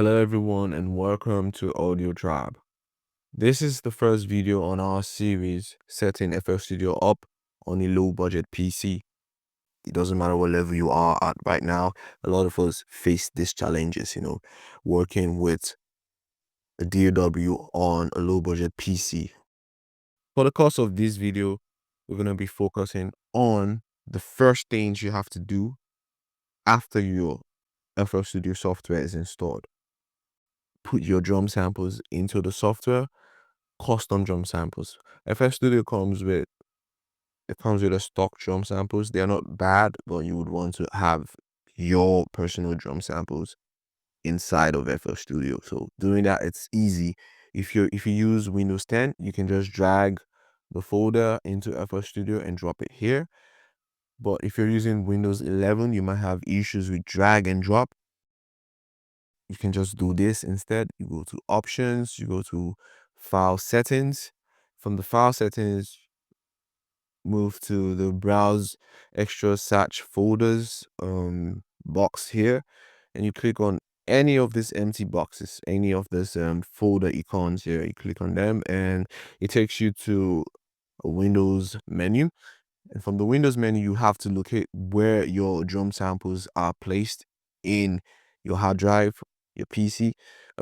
Hello everyone and welcome to AudioTriibe. This is the first video on our series setting FL Studio up on a low budget PC. It doesn't matter what level you are at right now. A lot of us face these challenges, working with a DAW on a low budget PC. For the course of this video, we're going to be focusing on the first things you have to do after your FL Studio software is installed. Put your drum samples into the software. Custom drum samples. FL Studio comes with a stock drum samples. They are not bad, but you would want to have your personal drum samples inside of FL Studio. So doing that, it's easy. If you use Windows 10, you can just drag the folder into FL Studio and drop it here. But if you're using Windows 11, you might have issues with drag and drop. You can just do this instead. You go to options, you go to file settings. From the file settings, move to the browse extra search folders box here, and you click on any of these empty boxes, any of this folder icons here. You click on them and it takes you to a Windows menu. And from the Windows menu, you have to locate where your drum samples are placed in your hard drive, your PC.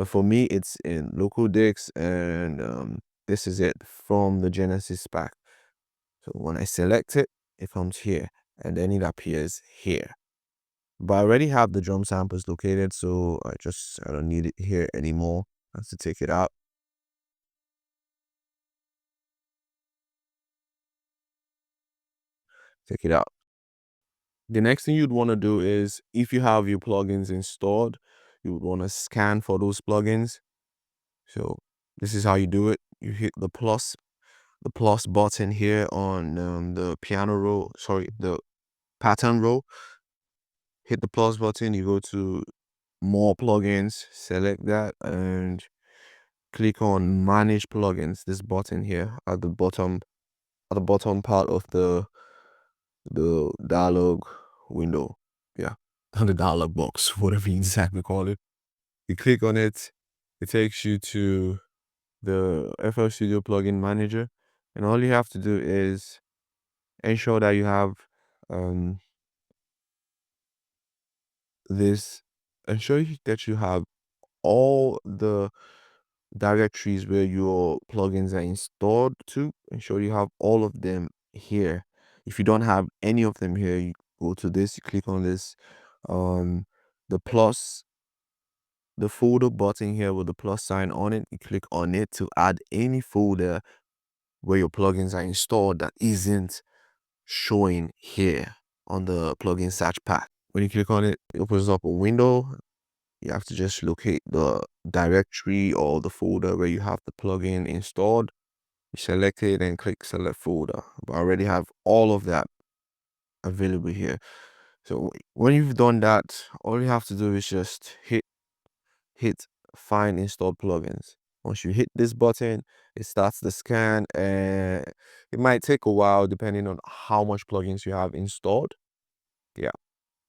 For me, it's in local disks, and this is it from the Genesis pack. So when I select it, it comes here, and then it appears here. But I already have the drum samples located, so I don't need it here anymore. I have to take it out. Take it out. The next thing you'd want to do is, if you have your plugins installed, you would want to scan for those plugins. So this is how you do it. You hit the plus button here on the piano roll, the pattern roll. Hit the plus button, you go to more plugins, select that and click on manage plugins, this button here at the bottom part of the dialog window. Yeah, on the dialog box, whatever you exactly call it. You click on it, it takes you to the FL Studio plugin manager, and all you have to do is ensure that you have ensure that you have all the directories where your plugins are installed to. Ensure you have all of them here. If you don't have any of them here, you go to this, you click on this the folder button here with the plus sign on it. You click on it to add any folder where your plugins are installed that isn't showing here on the plugin search pack. When you click on it, it opens up a window. You have to just locate the directory or the folder where you have the plugin installed. You select it and click select folder. But I already have all of that available here. So when you've done that, all you have to do is just hit find installed plugins. Once you hit this button, it starts the scan, and it might take a while depending on how much plugins you have installed. Yeah.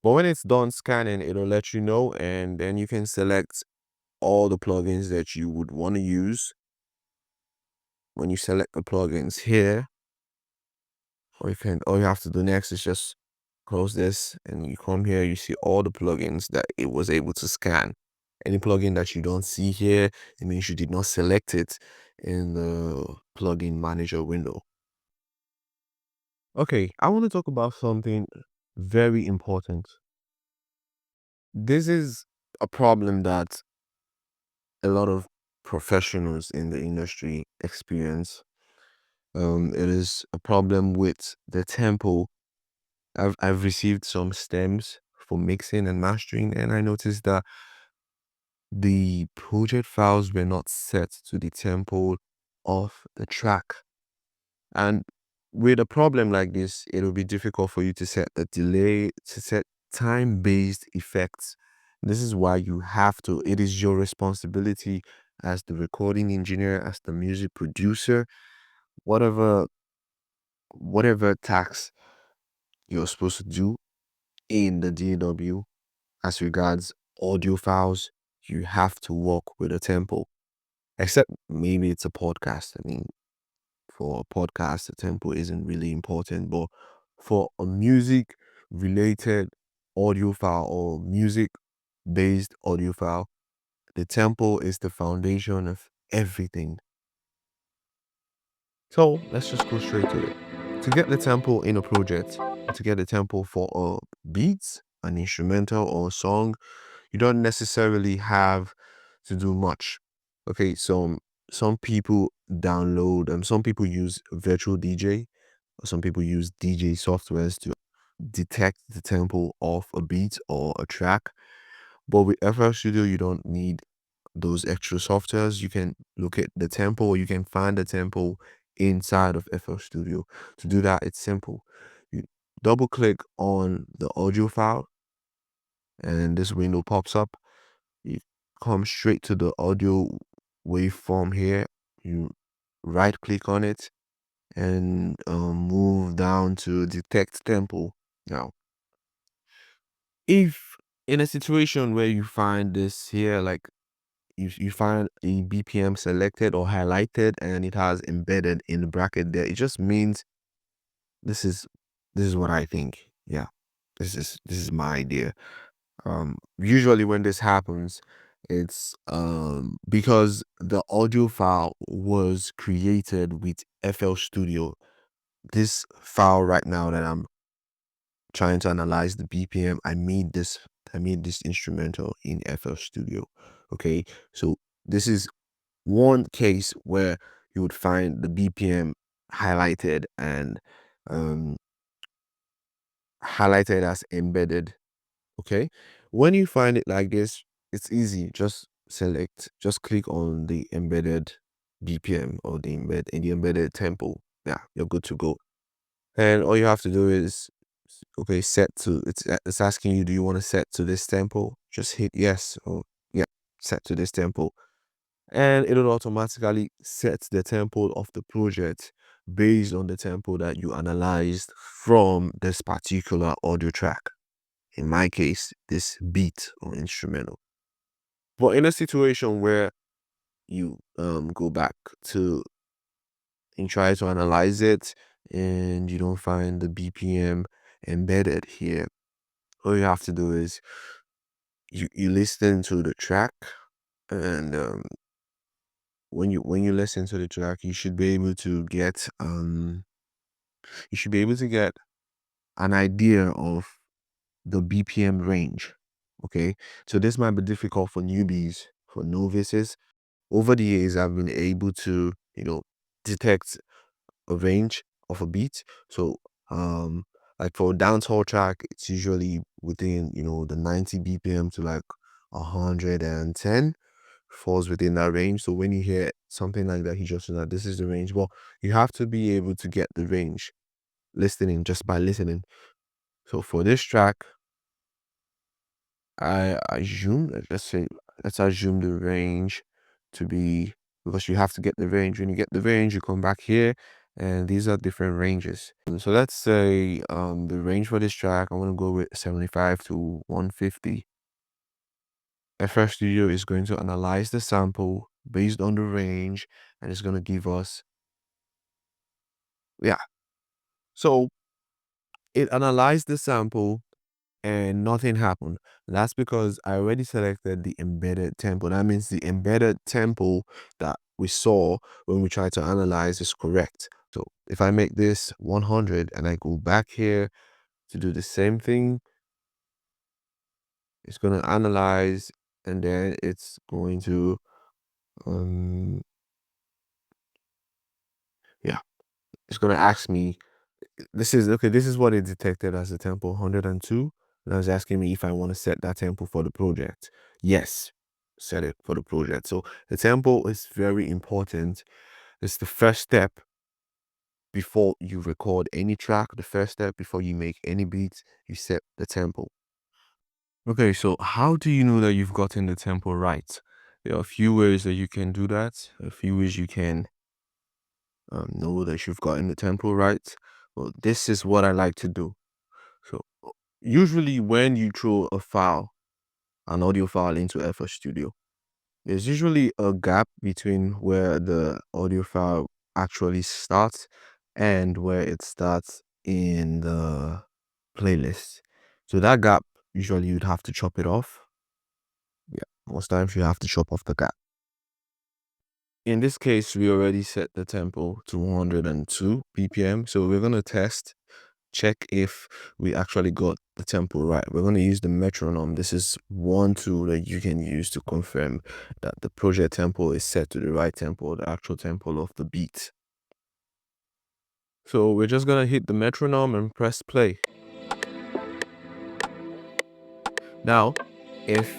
But when it's done scanning, it'll let you know, and then you can select all the plugins that you would want to use. When you select the plugins here, all you have to do next is just close this, and you come here, you see all the plugins that it was able to scan. Any plugin that you don't see here, it means you did not select it in the plugin manager window. Okay, I want to talk about something very important. This is a problem that a lot of professionals in the industry experience. It is a problem with the tempo. I've received some stems for mixing and mastering, and I noticed that the project files were not set to the tempo of the track. And with a problem like this, it will be difficult for you to set the delay, to set time-based effects. This is why you have to, it is your responsibility as the recording engineer, as the music producer, whatever task you're supposed to do in the DAW as regards audio files, you have to work with a tempo. Except maybe it's a podcast. I mean, for a podcast, the tempo isn't really important, but for a music related audio file or music based audio file, the tempo is the foundation of everything. So let's just go straight to it. To get the tempo in a project, to get the tempo for a beat, an instrumental, or a song, you don't necessarily have to do much. Okay, so some people download and some people use virtual DJ, or some people use DJ softwares to detect the tempo of a beat or a track. But with FL Studio, you don't need those extra softwares. You can look at the tempo, or you can find the tempo inside of FL Studio. To do that, it's simple. You double click on the audio file, and this window pops up. You come straight to the audio waveform here. You right click on it and move down to detect tempo. Now, if in a situation where you find this here, like you find a BPM selected or highlighted and it has embedded in the bracket there, it just means this is what I think. Yeah, this is my idea. Usually when this happens, it's because the audio file was created with FL Studio. This file right now that I'm trying to analyze the BPM, I made this instrumental in FL Studio. Okay, so this is one case where you would find the BPM highlighted and um highlighted as embedded. Okay, when you find it like this, it's easy. Just click on the embedded BPM or the embedded tempo. Yeah, you're good to go. And all you have to do is, okay, set to, it's asking you, do you want to set to this tempo? Just hit yes, or yeah, set to this tempo. And it'll automatically set the tempo of the project based on the tempo that you analyzed from this particular audio track. In my case, this beat or instrumental. But in a situation where you go back to and try to analyze it and you don't find the BPM embedded here, all you have to do is you listen to the track, and when you listen to the track, you should be able to get an idea of the BPM range. Okay, so this might be difficult for newbies, for novices. Over the years, I've been able to, detect a range of a beat. So, like for a dancehall track, it's usually within, the 90 BPM to like 110, falls within that range. So when you hear something like that, he just said that this is the range. Well, you have to be able to get the range listening, just by listening. So for this track, I assume, let's assume the range to be, because you have to get the range. When you get the range, you come back here, and these are different ranges. So let's say the range for this track, I want to go with 75 to 150. FL Studio is going to analyze the sample based on the range, and it's going to give us, yeah. So it analyzed the sample and nothing happened. That's because I already selected the embedded tempo. That means the embedded tempo that we saw when we tried to analyze is correct. So if I make this 100 and I go back here to do the same thing, it's going to analyze, and then it's going to, yeah, it's going to ask me, this is what it detected as a tempo, 102. And I was asking me if I want to set that tempo for the project. Yes, set it for the project. So the tempo is very important. It's the first step before you record any track. The first step before you make any beats, you set the tempo. Okay, so how do you know that you've gotten the tempo right? There are a few ways that you can do that. A few ways you can know that you've gotten the tempo right. Well, this is what I like to do. So usually when you throw a file, an audio file into FL Studio. There's usually a gap between where the audio file actually starts and where it starts in the playlist. So that gap, usually you'd have to chop it off. Yeah, most times you have to chop off the gap. In this case, we already set the tempo to 102 BPM. So we're going to check if we actually got the tempo right. We're going to use the metronome. This is one tool that you can use to confirm that the project tempo is set to the right tempo, the actual tempo of the beat. So we're just going to hit the metronome and press play. Now, if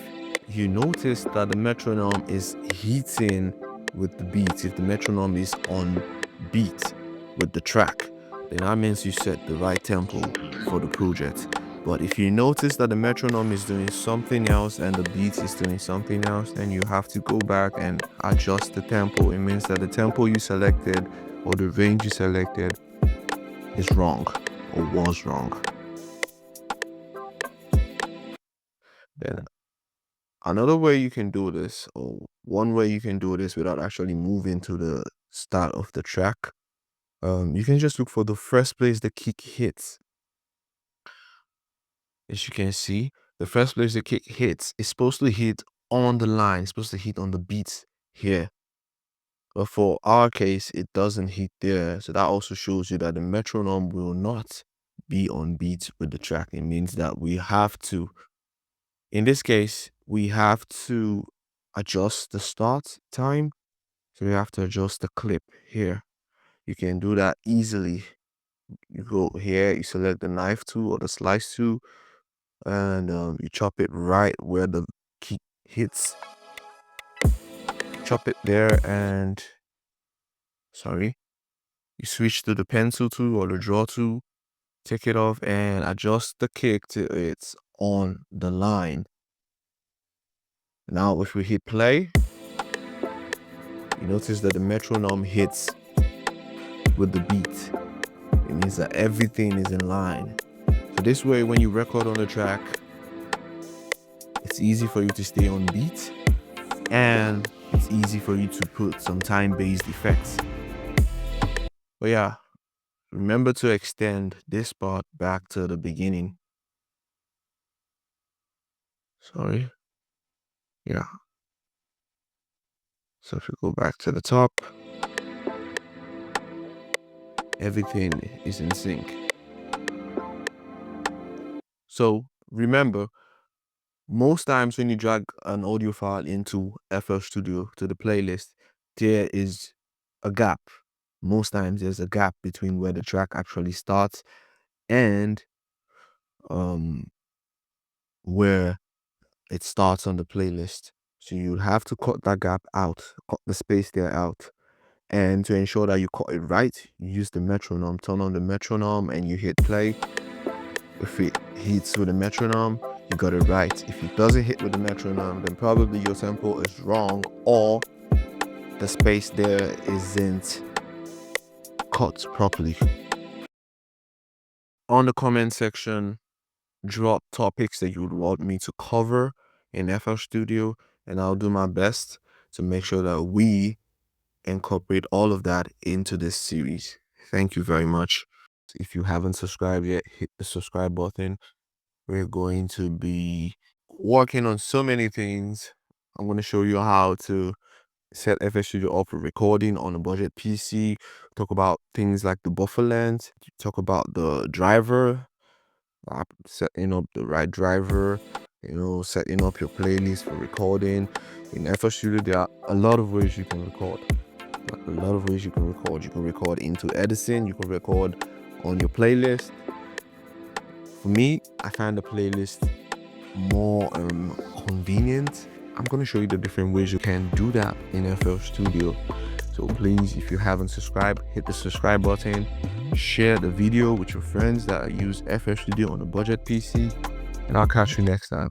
you notice that the metronome is hitting with the beat, if the metronome is on beat with the track, then that means you set the right tempo for the project. But if you notice that the metronome is doing something else and the beat is doing something else, then you have to go back and adjust the tempo. It means that the tempo you selected or the range you selected is wrong or was wrong. Then another way you can do this, or one way you can do this without actually moving to the start of the track, you can just look for the first place the kick hits. As you can see, the first place the kick hits is supposed to hit on the line, it's supposed to hit on the beats here. But for our case, it doesn't hit there. So that also shows you that the metronome will not be on beat with the track. It means that we have to, in this case, we have to adjust the start time. So we have to adjust the clip here. You can do that easily. You go here, you select the knife tool or the slice tool, and you chop it right where the kick hits. Chop it there, and you switch to the pencil tool or the draw tool, take it off and adjust the kick till it's on the line. Now if we hit play, you notice that the metronome hits with the beat. It means that everything is in line. So this way, when you record on the track, it's easy for you to stay on beat and it's easy for you to put some time-based effects. But yeah, remember to extend this part back to the beginning. Yeah. So if we go back to the top, everything is in sync. So remember, most times when you drag an audio file into FL Studio to the playlist, there is a gap. Most times there's a gap between where the track actually starts and where it starts on the playlist. So you have to cut that gap out, cut the space there out. And to ensure that you cut it right, you use the metronome. Turn on the metronome and you hit play. If it hits with the metronome, you got it right. If it doesn't hit with the metronome, then probably your tempo is wrong or the space there isn't cut properly. On the comment section, drop topics that you would want me to cover in FL Studio, and I'll do my best to make sure that we incorporate all of that into this series. Thank you very much. If you haven't subscribed yet, hit the subscribe button. We're going to be working on so many things. I'm going to show you how to set FL Studio up for recording on a budget PC. Talk about things like the buffer length. Talk about the driver, setting up the right driver, setting up your playlist for recording. In FL Studio, there are a lot of ways you can record. You can record into Edison. You can record on your playlist. For me, I find the playlist more convenient. I'm going to show you the different ways you can do that in FL Studio. So please, if you haven't subscribed, hit the subscribe button. Share the video with your friends that use FL Studio on a budget PC. And I'll catch you next time.